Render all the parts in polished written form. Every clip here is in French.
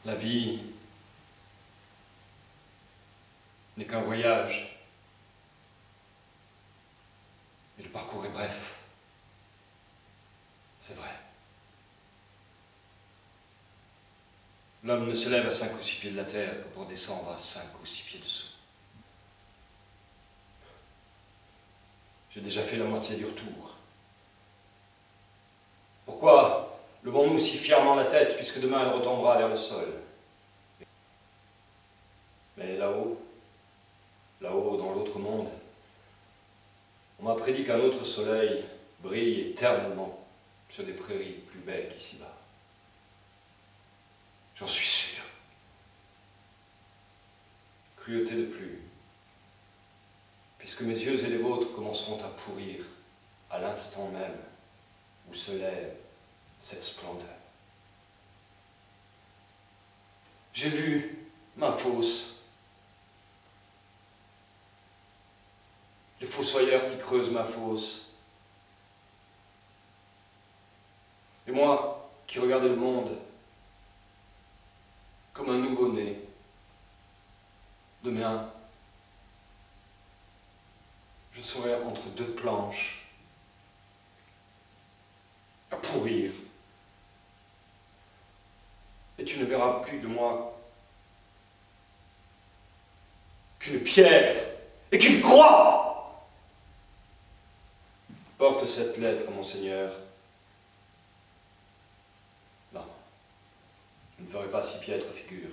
La vie n'est qu'un voyage. Et le parcours est bref. C'est vrai. L'homme ne se lève à 5 ou 6 pieds de la terre que pour descendre à 5 ou 6 pieds dessous. J'ai déjà fait la moitié du retour. Pourquoi levons-nous si fièrement la tête, puisque demain elle retombera vers le sol? Mais là-haut, dans l'autre monde, on m'a prédit qu'un autre soleil brille éternellement sur des prairies plus belles qu'ici-bas. J'en suis sûr. Cruauté de plus, puisque mes yeux et les vôtres commenceront à pourrir à l'instant même où se lève cette splendeur. J'ai vu ma fosse, les fossoyeurs qui creusent ma fosse, et moi qui regardais le monde comme un nouveau-né. Demain, je serai entre deux planches, à pourrir. Et tu ne verras plus de moi qu'une pierre et qu'une croix. Porte cette lettre, mon Seigneur. Non, je ne ferai pas si piètre figure.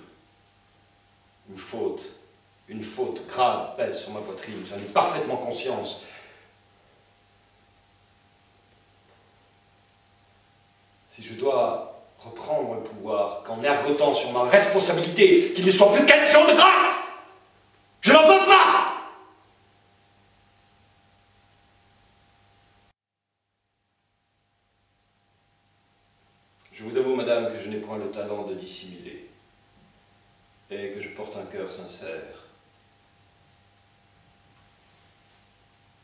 Une faute grave pèse sur ma poitrine, j'en ai parfaitement conscience. Si je dois reprendre le pouvoir, qu'en ergotant sur ma responsabilité, qu'il ne soit plus question de grâce, je n'en veux pas! Je vous avoue, madame, que je n'ai point le talent de dissimuler, et que je porte un cœur sincère.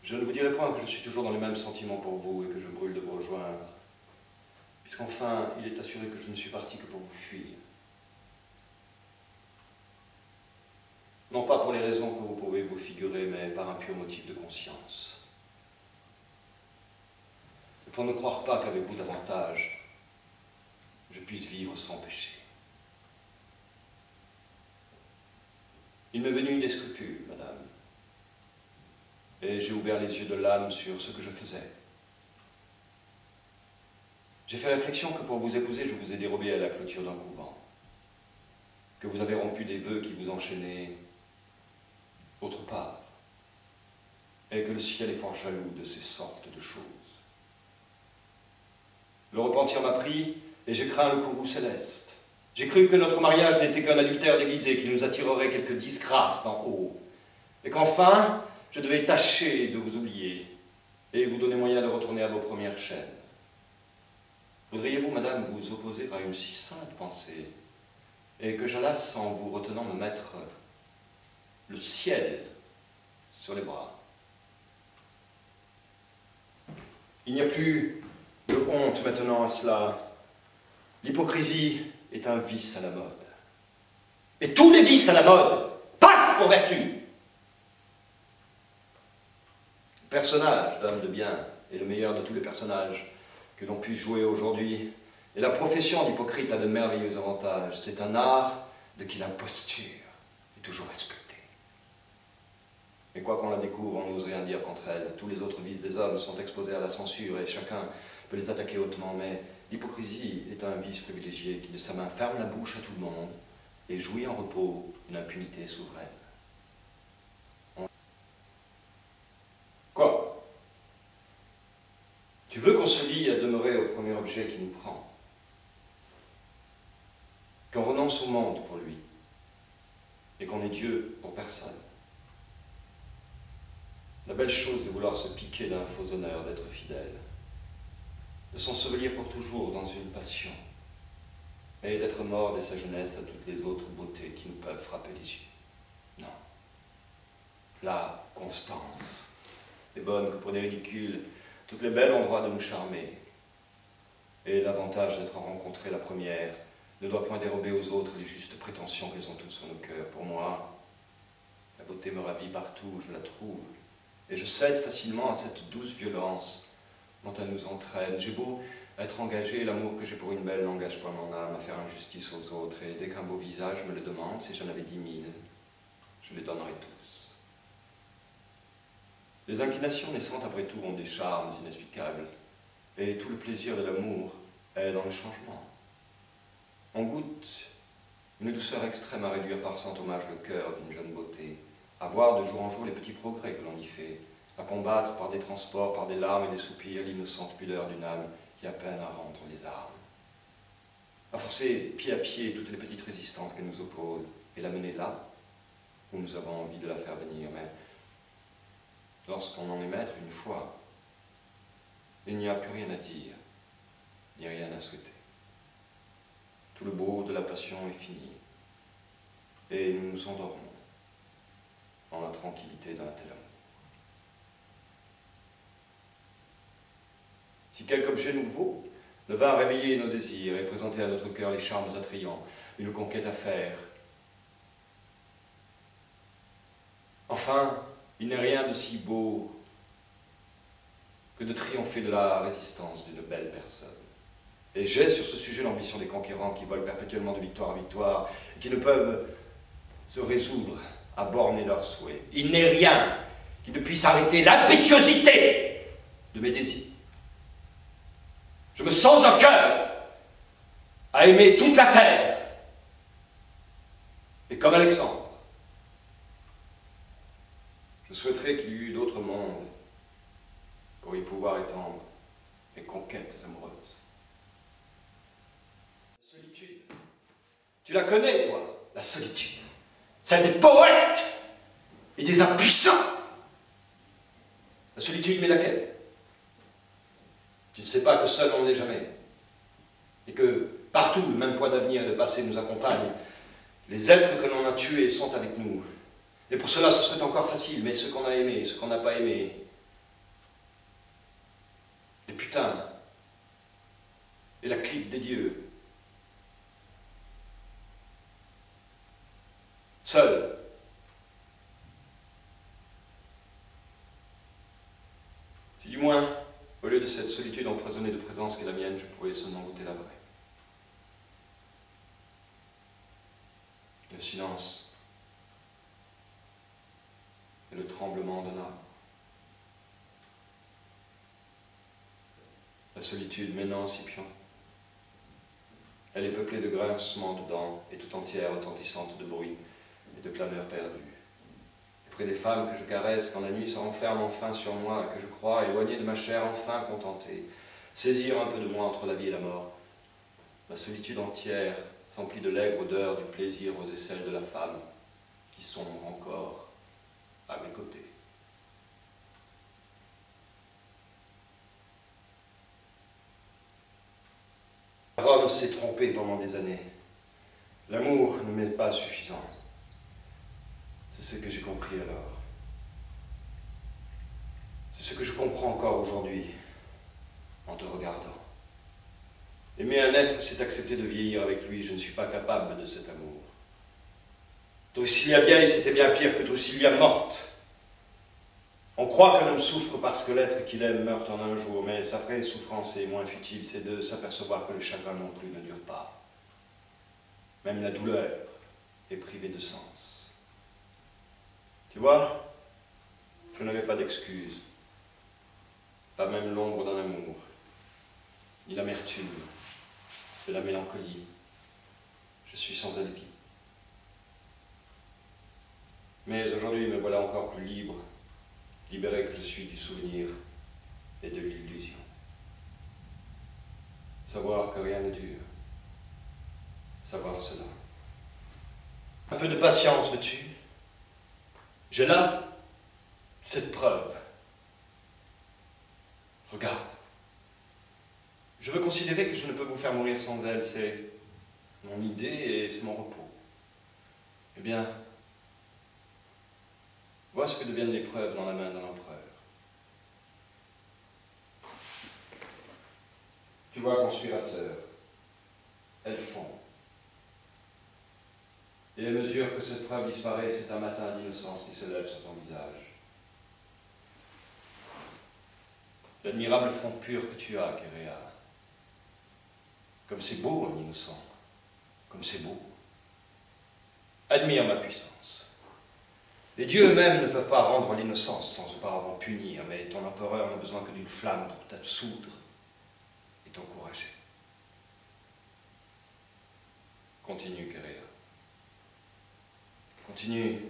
Je ne vous dirai point que je suis toujours dans les mêmes sentiments pour vous et que je brûle de vous rejoindre, puisqu'enfin, il est assuré que je ne suis parti que pour vous fuir. Non pas pour les raisons que vous pouvez vous figurer, mais par un pur motif de conscience. Et pour ne croire pas qu'avec vous davantage, je puisse vivre sans péché. Il m'est venu des scrupules, madame, et j'ai ouvert les yeux de l'âme sur ce que je faisais. J'ai fait réflexion que pour vous épouser, je vous ai dérobé à la clôture d'un couvent, que vous avez rompu des vœux qui vous enchaînaient autre part, et que le ciel est fort jaloux de ces sortes de choses. Le repentir m'a pris, et j'ai craint le courroux céleste. J'ai cru que notre mariage n'était qu'un adultère déguisé qui nous attirerait quelques disgrâces d'en haut, et qu'enfin, je devais tâcher de vous oublier, et vous donner moyen de retourner à vos premières chaînes. Voudriez-vous, madame, vous opposer à une si sainte pensée, et que j'allasse en vous retenant me mettre le ciel sur les bras? Il n'y a plus de honte maintenant à cela. L'hypocrisie est un vice à la mode. Et tous les vices à la mode passent pour vertu. Le personnage d'homme de bien est le meilleur de tous les personnages que l'on puisse jouer aujourd'hui. Et la profession d'hypocrite a de merveilleux avantages. C'est un art de qui l'imposture est toujours respectée. Et quoi qu'on la découvre, on n'ose rien dire contre elle. Tous les autres vices des hommes sont exposés à la censure et chacun peut les attaquer hautement. Mais l'hypocrisie est un vice privilégié qui de sa main ferme la bouche à tout le monde et jouit en repos une impunité souveraine. Quoi? Tu veux qu'on se lie à demeurer au premier objet qui nous prend? Qu'on renonce au monde pour lui et qu'on est Dieu pour personne? La belle chose de vouloir se piquer d'un faux honneur d'être fidèle, de s'ensevelir pour toujours dans une passion, et d'être mort dès sa jeunesse à toutes les autres beautés qui nous peuvent frapper les yeux. Non. La constance est bonne que pour des ridicules. Toutes les belles ont droit de nous charmer. Et l'avantage d'être rencontré la première ne doit point dérober aux autres les justes prétentions qu'elles ont toutes sur nos cœurs. Pour moi, la beauté me ravit partout où je la trouve, et je cède facilement à cette douce violence dont elle nous entraîne. J'ai beau être engagé, l'amour que j'ai pour une belle n'engage pas mon âme à faire injustice aux autres, et dès qu'un beau visage me le demande, si j'en avais 10 000, je les donnerais tous. Les inclinations naissantes après tout ont des charmes inexplicables, et tout le plaisir de l'amour est dans le changement. On goûte une douceur extrême à réduire par cent hommages le cœur d'une jeune beauté, à voir de jour en jour les petits progrès que l'on y fait, à combattre par des transports, par des larmes et des soupirs l'innocente pudeur d'une âme qui a peine à rendre les armes, à forcer pied à pied toutes les petites résistances qu'elle nous oppose et la mener là où nous avons envie de la faire venir. Mais lorsqu'on en est maître une fois, il n'y a plus rien à dire, ni rien à souhaiter. Tout le beau de la passion est fini, et nous nous endormons dans la tranquillité d'un tel amour. Si quelque objet nouveau ne vint réveiller nos désirs et présenter à notre cœur les charmes attrayants d'une conquête à faire, enfin, il n'est rien de si beau que de triompher de la résistance d'une belle personne. Et j'ai sur ce sujet l'ambition des conquérants qui volent perpétuellement de victoire à victoire et qui ne peuvent se résoudre à borner leurs souhaits. Il n'est rien qui ne puisse arrêter l'impétuosité de mes désirs. Je me sens en cœur à aimer toute la terre. Et comme Alexandre, je souhaiterais qu'il y eût d'autres mondes pour y pouvoir étendre mes conquêtes amoureuses. La solitude, tu la connais, toi, la solitude. Celle des poètes et des impuissants. La solitude, mais laquelle? Tu ne sais pas que seul on n'est jamais, et que partout le même poids d'avenir et de passé nous accompagne. Les êtres que l'on a tués sont avec nous, et pour cela ce serait encore facile, mais ceux qu'on a aimés, ceux qu'on n'a pas aimés, les putains, et la clique des dieux, seuls. Si du moins, au lieu de cette solitude empoisonnée de présence qu'est la mienne, je pouvais seulement goûter la vraie. Le silence et le tremblement d'un arbre. La solitude, mais non, Scipion. Elle est peuplée de grincements de dents et tout entière retentissante de bruit et de clameurs perdues. Près des femmes que je caresse, quand la nuit se renferme enfin sur moi, que je crois, éloigné de ma chair, enfin contenté, saisir un peu de moi entre la vie et la mort. Ma solitude entière s'emplit de l'aigre odeur du plaisir aux aisselles de la femme, qui sombre encore à mes côtés. Rome s'est trompée pendant des années. L'amour ne m'est pas suffisant. C'est ce que j'ai compris alors. C'est ce que je comprends encore aujourd'hui, en te regardant. Aimer un être, c'est accepter de vieillir avec lui. Je ne suis pas capable de cet amour. Drusilla vieille, c'était bien pire que Drusilla morte. On croit qu'un homme souffre parce que l'être qu'il aime meurt en un jour, mais sa vraie souffrance est moins futile, c'est de s'apercevoir que le chagrin non plus ne dure pas. Même la douleur est privée de sens. Tu vois, je n'avais pas d'excuse, pas même l'ombre d'un amour, ni l'amertume, de la mélancolie. Je suis sans alibi. Mais aujourd'hui, me voilà encore plus libre, libéré que je suis du souvenir et de l'illusion. Savoir que rien ne dure, savoir cela. Un peu de patience, veux-tu? J'ai là cette preuve. Regarde. Je veux considérer que je ne peux vous faire mourir sans elle. C'est mon idée et c'est mon repos. Eh bien, vois ce que deviennent les preuves dans la main d'un empereur. Tu vois, conspirateur, elles font Et à mesure que cette preuve disparaît, c'est un matin d'innocence qui se lève sur ton visage. L'admirable front pur que tu as, Kéréa. Comme c'est beau, un innocent. Comme c'est beau. Admire ma puissance. Les dieux eux-mêmes ne peuvent pas rendre l'innocence sans auparavant punir, mais ton empereur n'a besoin que d'une flamme pour t'absoudre et t'encourager. Continue, Kéréa. Continue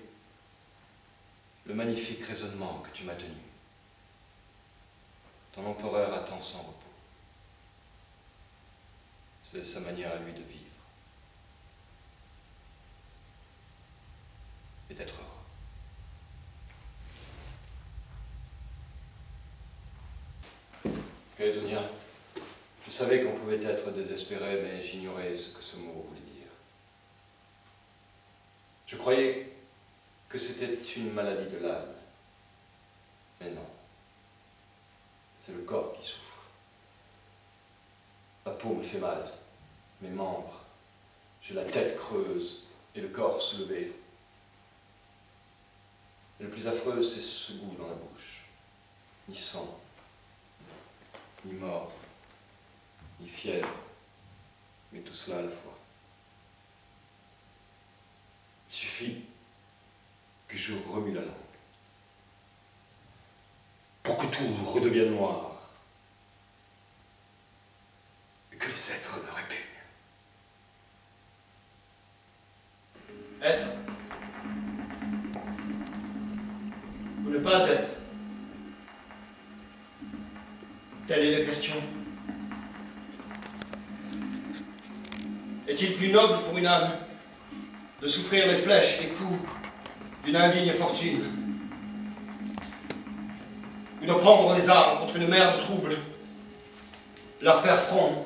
le magnifique raisonnement que tu m'as tenu. Ton empereur attend son repos. C'est sa manière à lui de vivre et d'être heureux. Caesonia, je savais qu'on pouvait être désespéré, mais j'ignorais ce que ce mot voulait dire. Je croyais que c'était une maladie de l'âme. Mais non. C'est le corps qui souffre. Ma peau me fait mal, mes membres. J'ai la tête creuse et le corps soulevé. Et le plus affreux, c'est ce goût dans la bouche. Ni sang, ni mort, ni fièvre, mais tout cela à la fois. Il suffit que je remue la langue pour que tout redevienne noir et que les êtres me répugnent. Être ou ne pas être? Telle est la question. Est-il plus noble pour une âme de souffrir les flèches et coups d'une indigne fortune, ou de prendre les armes contre une mer de troubles, leur faire front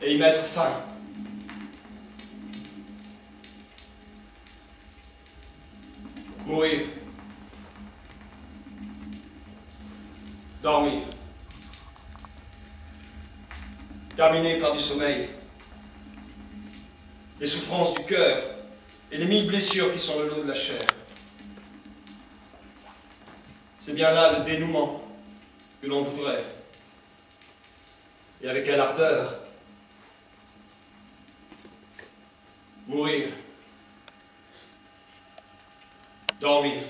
et y mettre fin? Mourir, dormir, terminer par du sommeil, les souffrances du cœur et les 1000 blessures qui sont le lot de la chair. C'est bien là le dénouement que l'on voudrait. Et avec quelle ardeur. Mourir. Dormir.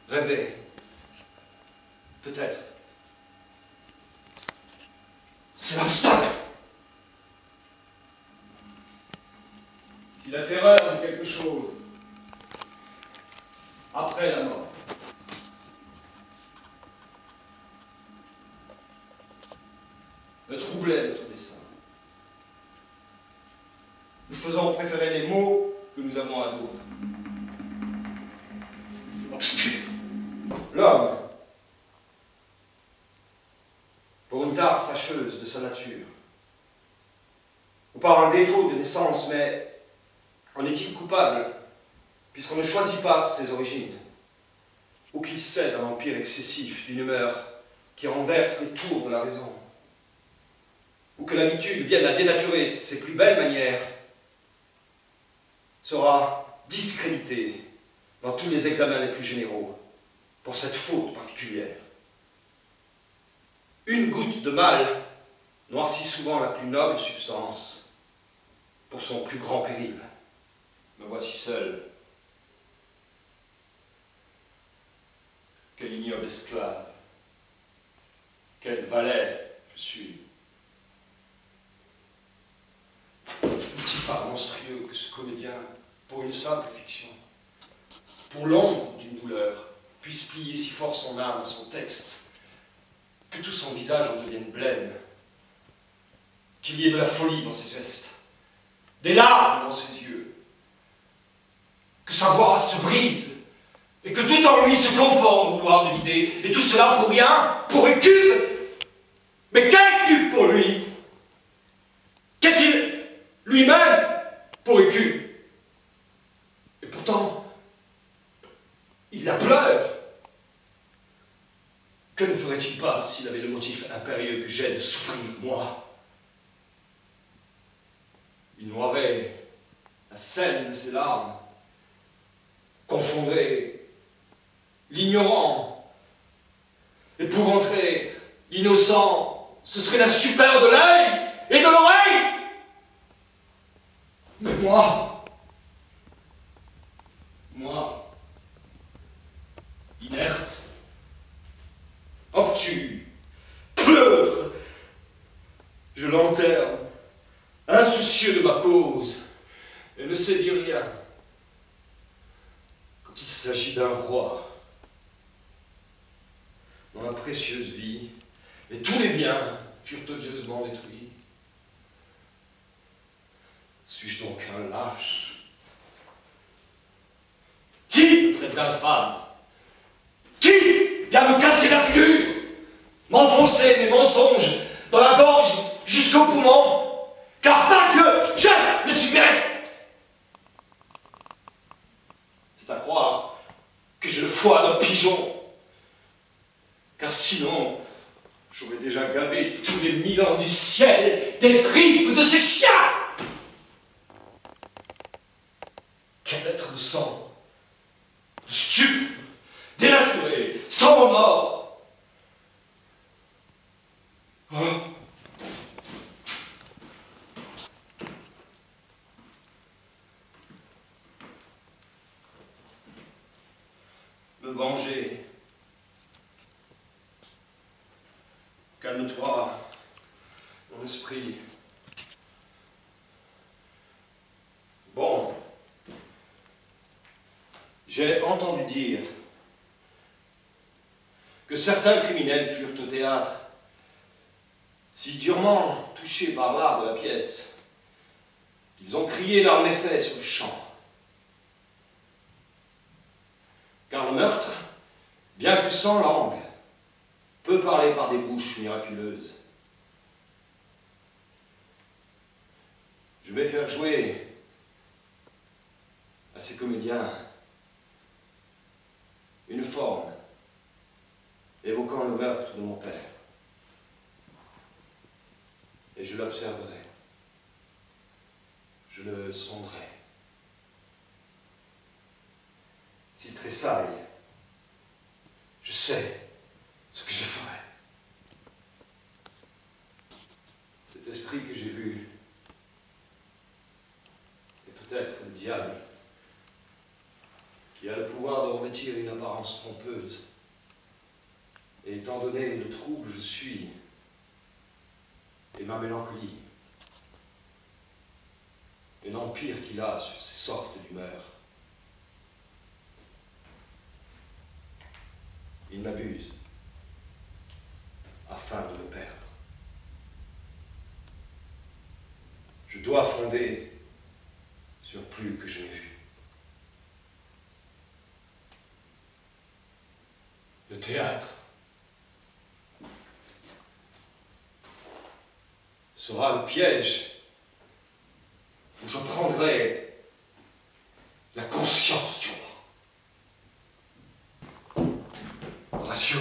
Rêver. Peut-être. C'est l'obstacle. Si la terreur est quelque chose après la mort, me troublait notre dessein. Nous faisons préférer les mots que nous avons à d'autres. Obscur. L'homme, pour une tare fâcheuse de sa nature, ou par un défaut de naissance, mais en est-il coupable, puisqu'on ne choisit pas ses origines, ou qu'il cède à l'empire excessif d'une humeur qui renverse les tours de la raison, ou que l'habitude vienne à dénaturer ses plus belles manières, sera discrédité dans tous les examens les plus généraux pour cette faute particulière. Une goutte de mal noircit souvent la plus noble substance pour son plus grand péril. Me voici seul. Quel ignoble esclave, quel valet je suis. Petit phare monstrueux que ce comédien, pour une simple fiction, pour l'ombre d'une douleur, puisse plier si fort son âme à son texte, que tout son visage en devienne blême, qu'il y ait de la folie dans ses gestes, des larmes dans ses yeux, que sa voix se brise, et que tout en lui se conforme au vouloir de l'idée, et tout cela pour rien, pour Écupe. Mais quel Écupe pour lui? Qu'est-il lui-même pour Écupe? Et pourtant, il la pleure. Que ne ferait-il pas s'il avait le motif impérieux que j'ai de souffrir, moi? Il noirait la scène de ses larmes, confondrait l'ignorant, épouvanterait l'innocent. Ce serait la stupeur de l'œil et de l'oreille. Mais moi, inerte, obtus, pleutre, je lanterne, insoucieux de ma cause, et ne sais dire rien. Quand il s'agit d'un roi, dont la précieuse vie et tous les biens furent odieusement détruits, suis-je donc un lâche? Qui me traite d'infâme? Qui vient me casser la figure, m'enfoncer mes mensonges dans la gorge jusqu'au poumon? Car par Dieu, je le subirai! C'est à croire que j'ai le foie d'un pigeon, car sinon, j'aurais déjà gavé tous les 1000 ans du ciel des tripes de ces chiens! Quel être de sang, de stupe, dénaturé, sans remords! Oh. Me venger. Calme-toi, mon esprit. Bon. J'ai entendu dire que certains criminels furent au théâtre, si durement touchés par l'art de la pièce, qu'ils ont crié leurs méfaits sur le champ. Car le meurtre, bien que sans langue, peut parler par des bouches miraculeuses. Je vais faire jouer à ces comédiens une forme évoquant le meurtre de mon père. Et je l'observerai. Je le sonderai. S'il tressaille, je sais ce que je ferai. Cet esprit que j'ai vu est peut-être le diable qui a le pouvoir de revêtir une apparence trompeuse. Et étant donné le trouble je suis et ma mélancolie, et l'empire qu'il a sur ces sortes d'humeurs, il m'abuse afin de me perdre. Je dois fonder sur plus que je n'ai vu. Le théâtre sera le piège où je prendrai la conscience du roi. Horatio,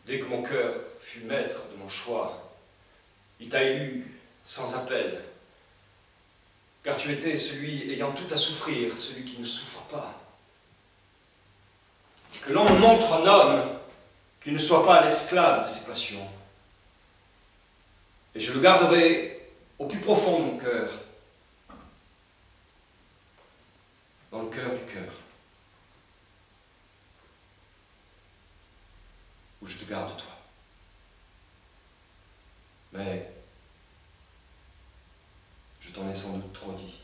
dès que mon cœur fut maître de mon choix, il t'a élu sans appel, car tu étais celui ayant tout à souffrir, celui qui ne souffre pas. Que l'on me montre un homme qui ne soit pas l'esclave de ses passions. Et je le garderai au plus profond de mon cœur, dans le cœur du cœur, où je te garde toi. Mais je t'en ai sans doute trop dit.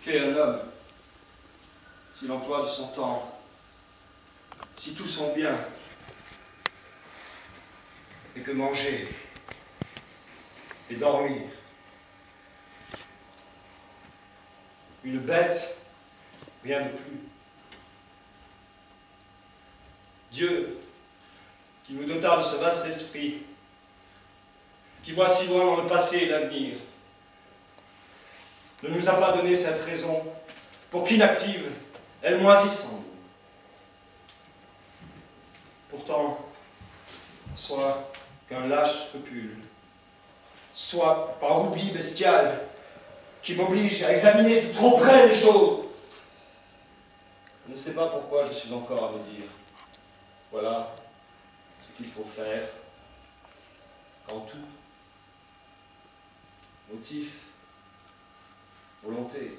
Qu'est un homme si l'emploi de son temps, si tout son bien n'est que manger et dormir? Une bête, rien de plus. Dieu, qui nous dota de ce vaste esprit, qui voit si loin dans le passé et l'avenir, ne nous a pas donné cette raison pour qu'inactive, elle moisisse en nous. Pourtant, soit qu'un lâche scrupule, soit par oubli bestial qui m'oblige à examiner de trop près les choses. Je ne sais pas pourquoi je suis encore à me dire, voilà ce qu'il faut faire quand tout, motif, volonté,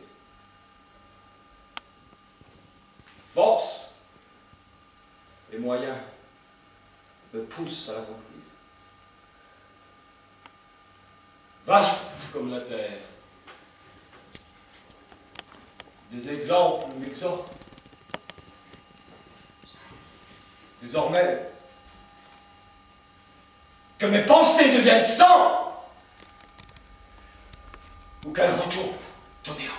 force et moyens me poussent à l'accomplir. Vaste comme la terre, des exemples m'exhortent. Désormais, que mes pensées deviennent sang, ou qu'elles retournent au néant.